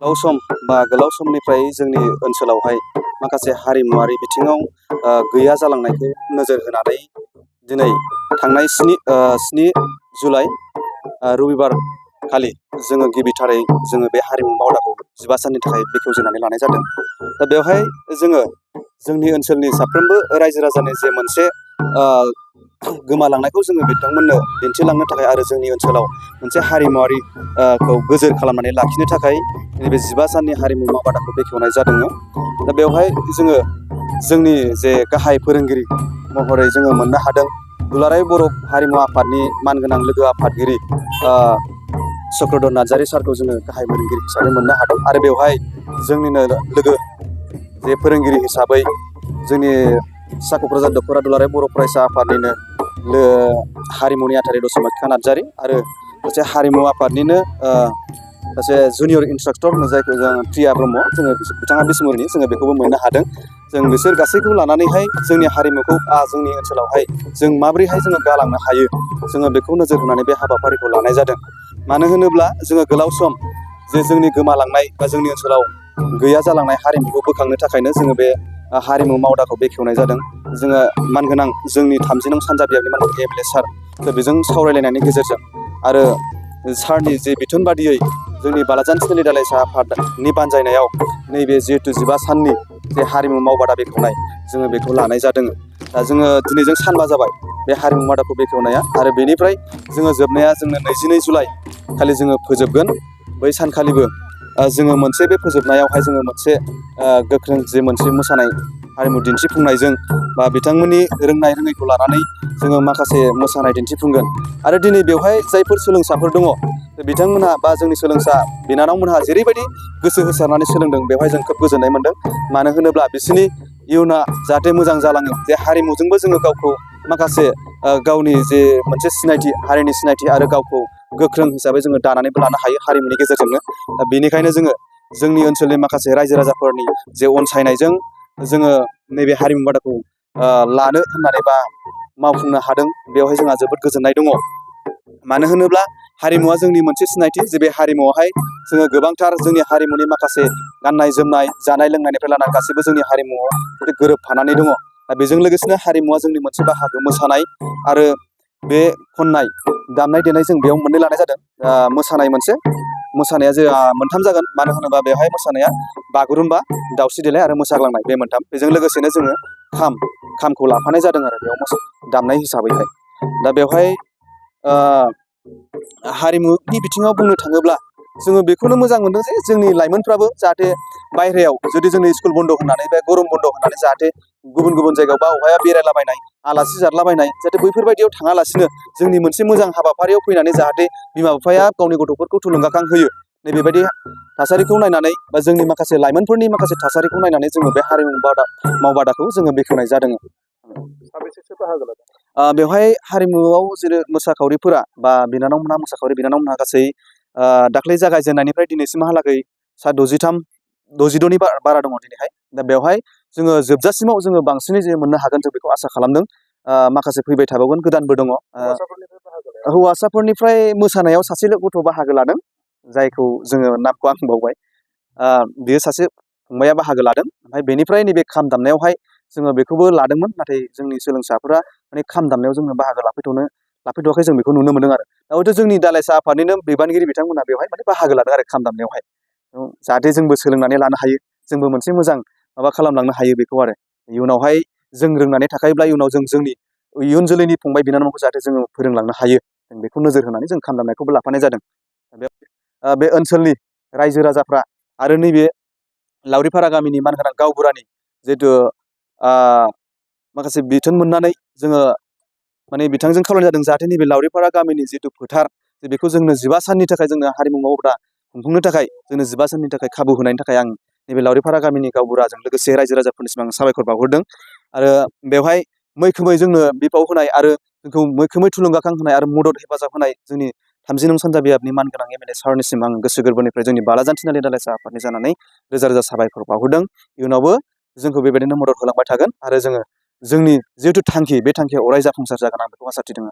गोलाव सम बा गोलाव समनिफ्राय जोंनि ओनसोलावहाय माखासे हारिमुवारि बिथिङाव गैया जालांनायखौ नोजोर होनानै दिनै थांनाय 7 जुलाइ रबिबार खालि जोङो गिबिथारै जोङो बे हारिमु मावदांखौ 15 साननि थाखाय बेखेवजेननानै लानाय जादों। दा बेवहाय जोङो जोंनि ओनसोलनि साफ्रोमबो रायजो राजानि जे मोनसे गोमालांनायखौ जोङो बिथांमोननो दिन्थिलांनो थाखाय आरो जोंनि ओनसोलाव मोनसे हारिमुवारि खौ गोजोर खालामनानै लाखिनो थाखाय नैबे 15 साननि हारिमु मावबादाखौ बेखेवनाय जादों। दा बेवहाय जोङो जोंनि जे गाहाय फोरोंगिरि महरै जोङो मोननो हादों दुलाराय बर' हारिमु आफादनि मानगोनां लोगो आफादगिरि चक्रधर नार्जारी सारखौ जोङो गाहाय फोरोंगिरि हिसाबै मोननो हादों। आरो बेवहाय जोंनिनो लोगो जे फोरोंगिरि हिसाबै जोंनि सा क'क्राझार दख'रा दुलाराय बर' फरायसा आफादनिनो हारिमुनि आथारि दस'माखिखा नार्जारी आरो सासे हारिमु आफादनिनो सासे जुनियर इन्सट्राक्टर जायखौ जों प्रिया ब्रह्म जोङो बिथाङा बिसमुरिनि जोङो बेखौबो मोननो हादों। जों बिसोर गासैखौबो लानानैहाय जोंनि हारिमुखौ जोंनि ओनसोलावहाय जों माबोरैहाय जोङो गालांनो हायो जोङो बेखौ नोजोर होनानै बे हाबाफारिखौ लानाय जादों। मानो होनोब्ला जोङो गोलाव सम जे जोंनि गोमालांनाय बा जोंनि ओनसोलाव गैया जालांनाय हारिमुखौ बोखांनो थाखायनो जोङो बे हारिमु मावदाखौ बेखेवनाय जादों। जोङो मानगोनां जोंनि 30 नं सानजा बियाबनि मानगोनां MLA सार बेजों सावरायलायनायनि गेजेरजों आरो सारनि जे बिथोन बादियै जोंनि बालाजान थिनालि दालाइ सा आफादनि बानजायनायाव नैबे जिहेतु 15 साननि जे हारिमु मावबादा बेखेवनाय जोङो बेखौ लानाय जादों। दा जोङो दिनैजों सानबा जाबाय बे हारिमु मावबादाखौ बेखेवनाया आरो बेनिफ्राय जोङो जोबनाया जोंनो 22 जुलाइ खालि जोङो फोजोबगोन। बै सानखालिबो जोङो मोनसे बे फोजोबनायावहाय जोङो मोनसे गोख्रों जे मोनसे मोसानाय हारिमु दिन्थिफुंनायजों बा बिथांमोननि रोंनाय रोङैखौ लानानै जोङो माखासे मोसानाय दिन्थिफुंगोन। आरो दिनै बेवहाय जायफोर सोलोंसाफोर दङ बिथांमोनहा बा जोंनि सोलोंसा बिनानावमोनहा जेरैबायदि गोसो होसारनानै सोलोंदों बेवहाय जों खोब गोजोननाय मोनदों। मानो होनोब्ला बिसोरनि इयुना जाहाथे मोजां जालाङो जे हारिमुजोंबो जोङो गावखौ माखासे गावनि जे मोनसे सिनायथि हारिनि सिनायथि आरो गावखौ गोख्रों हिसाबै जोङो दानानैबो लानो हायो हारिमुनि गेजेरजोंनो। दा बेनिखायनो जोङो जोंनि ओनसोलनि माखासे रायजो राजाफोरनि जे अनसायनायजों जोङो नैबे हारिमु बादाखौ लानो होननानै बा मावफुंनो हादों बेवहाय जोंहा जोबोद गोजोननाय दङ। मानो होनोब्ला हारिमुवा जोंनि मोनसे सिनायथि जे बे हारिमुआवहाय जोङो गोबांथार जोंनि हारिमुनि माखासे गाननाय जोमनाय जानाय लोंनायनिफ्राय लानानै गासैबो जोंनि हारिमुआव गोरोबफानानै दङ। दा बेजों लोगोसेनो हारिमुवा जोंनि मोनसे बाहागो मोसानाय आरो बे खननाय दामनाय देनाय जों बेयाव मोननै लानाय जादों। मोसानाय मोसानाया जोंहा मोनथाम जागोन। मानो होनोबा बेवहाय मोसानाया बागुरुम्बा दावस्रि देलाय आरो मोसाग्लांनाय बे मोनथाम। बेजों लोगोसेनो जोङो खामखौ लाफानाय जादों आरो बेयाव दामनाय हिसाबैहाय। दा बेवहाय हारिमुनि बिथिङाव बुंनो थाङोब्ला जोङो बेखौनो मोजां मोनदों जे जोंनि लाइमोनफ्राबो जाहाथे बायहेरायाव जुदि जोंनि स्कुल बन्द' होनानै बा गरम बन्द' होनानै जाहाथे गुबुन गुबुन जायगायाव बा अहाया बेरायलाबायनाय आलासि जादलाबायनाय जाहाथे बैफोरबायदियाव थाङालासिनो जोंनि मोनसे मोजां हाबाफारियाव फैनानै जाहाथे बिमा बिफाया गावनि गथ'फोरखौ थुलुंगाखां होयो। नैबेबायदि थासारिखौ नायनानै बा जोंनि माखासे लाइमोनफोरनि माखासे थासारिखौ नायनानै जोङो बे हारिमु मावबादाखौ जोङो बेखेवनाय जादों। साबेसेसो बाहागो लादों? बेवहाय हारिमुआव जेरै मोसाखावरिफोरा बा बिनानावमोनहा मोसाखावरि बिनानावमोनहा गासै दाख्लै जागायजेननायनिफ्राय दिनैसिमहालागै सा 62नि बारा दङ दिनैहाय। दा बेवहाय जोङो जोबजासिमाव जोङो बांसिनै जे मोननो हागोन जों बेखौ आसा खालामदों। माखासे फैबाय थाबावगोन गोदानबो दङ। हौवासाफोरनिफ्राय मोसानायाव सासेल' गथ' बाहागो लादों जायखौ जोङो नामखौ आं बावबाय। बियो सासे फंबाया बाहागो लादों। ओमफ्राय बेनिफ्राय नैबे खाम दामनायावहाय जोङो बेखौबो लादोंमोन नाथाय जोंनि सोलोंसाफोरा माने खाम दामनायाव जोङो बाहागो लाफैथ'वाखै जों बेखौ नुनो मोनदों आरो। दा हयथ' जोंनि दालाइसा आफादनिनो बिबानगिरि बिथांमोनहा बेवहाय माने बाहागो लादों आरो खाम दामनायावहाय। जाहाथे जोंबो सोलोंनानै लानो हायो जोंबो मोनसे मोजां माबा खालामलांनो हायो बेखौ आरो। इयुनावहाय जों रोंनानै थाखायोब्ला इयुनाव जों जोंनि इयुन जोलैनि फंबाय बिनानावखौ जाहाथे जोङो फोरोंलांनो हायो जों बेखौ नोजोर होनानै जों खाम दामनायखौबो लाफानाय जादों। बे ओनसोलनि रायजो राजाफ्रा आरो नैबे लावरिपारा गामिनि मानगोनां गावबुरानि जिहेथु माखासे बिथोन मोननानै जोङो माने बिथांजों खावलायनाय जादों जाहाथे नैबे लावरिपारा गामिनि जिथु फोथार बेखौ जोंनो 15 साननि थाखाय जोंनो हारिमु मावबादा खुंफुंनो थाखाय जोंनो 15 साननि थाखाय खाबु होनायनि थाखाय आं नैबे लावरिपारा गामिनि गावबुराजों लोगोसे रायजो राजाफोरनिसिम आं साबायखर बावहरदों। आरो बेवहाय मैखोमै जोंनो बिफाव होनाय आरो जोंखौ मैखोमै थुलुंगाखां होनाय आरो मदद हेफाजाब होनाय जोंनि 30 नं सानजा बियाबनि मानगोनां MLA सारनिसिम आं गोसो गोरबोनिफ्राय जोंनि बालाजान थिनालि दालाइसा आफादनि जानानै रोजा रोजा साबायखर बावहरदों। इयुनावबो जोंखौ बेबायदिनो मदद होलांबाय थागोन आरो जोङो जोंनि जिहेथु थांखि बे थांखिया अराय जाफुंसार जागोन आं बेखौ आसा थिदों।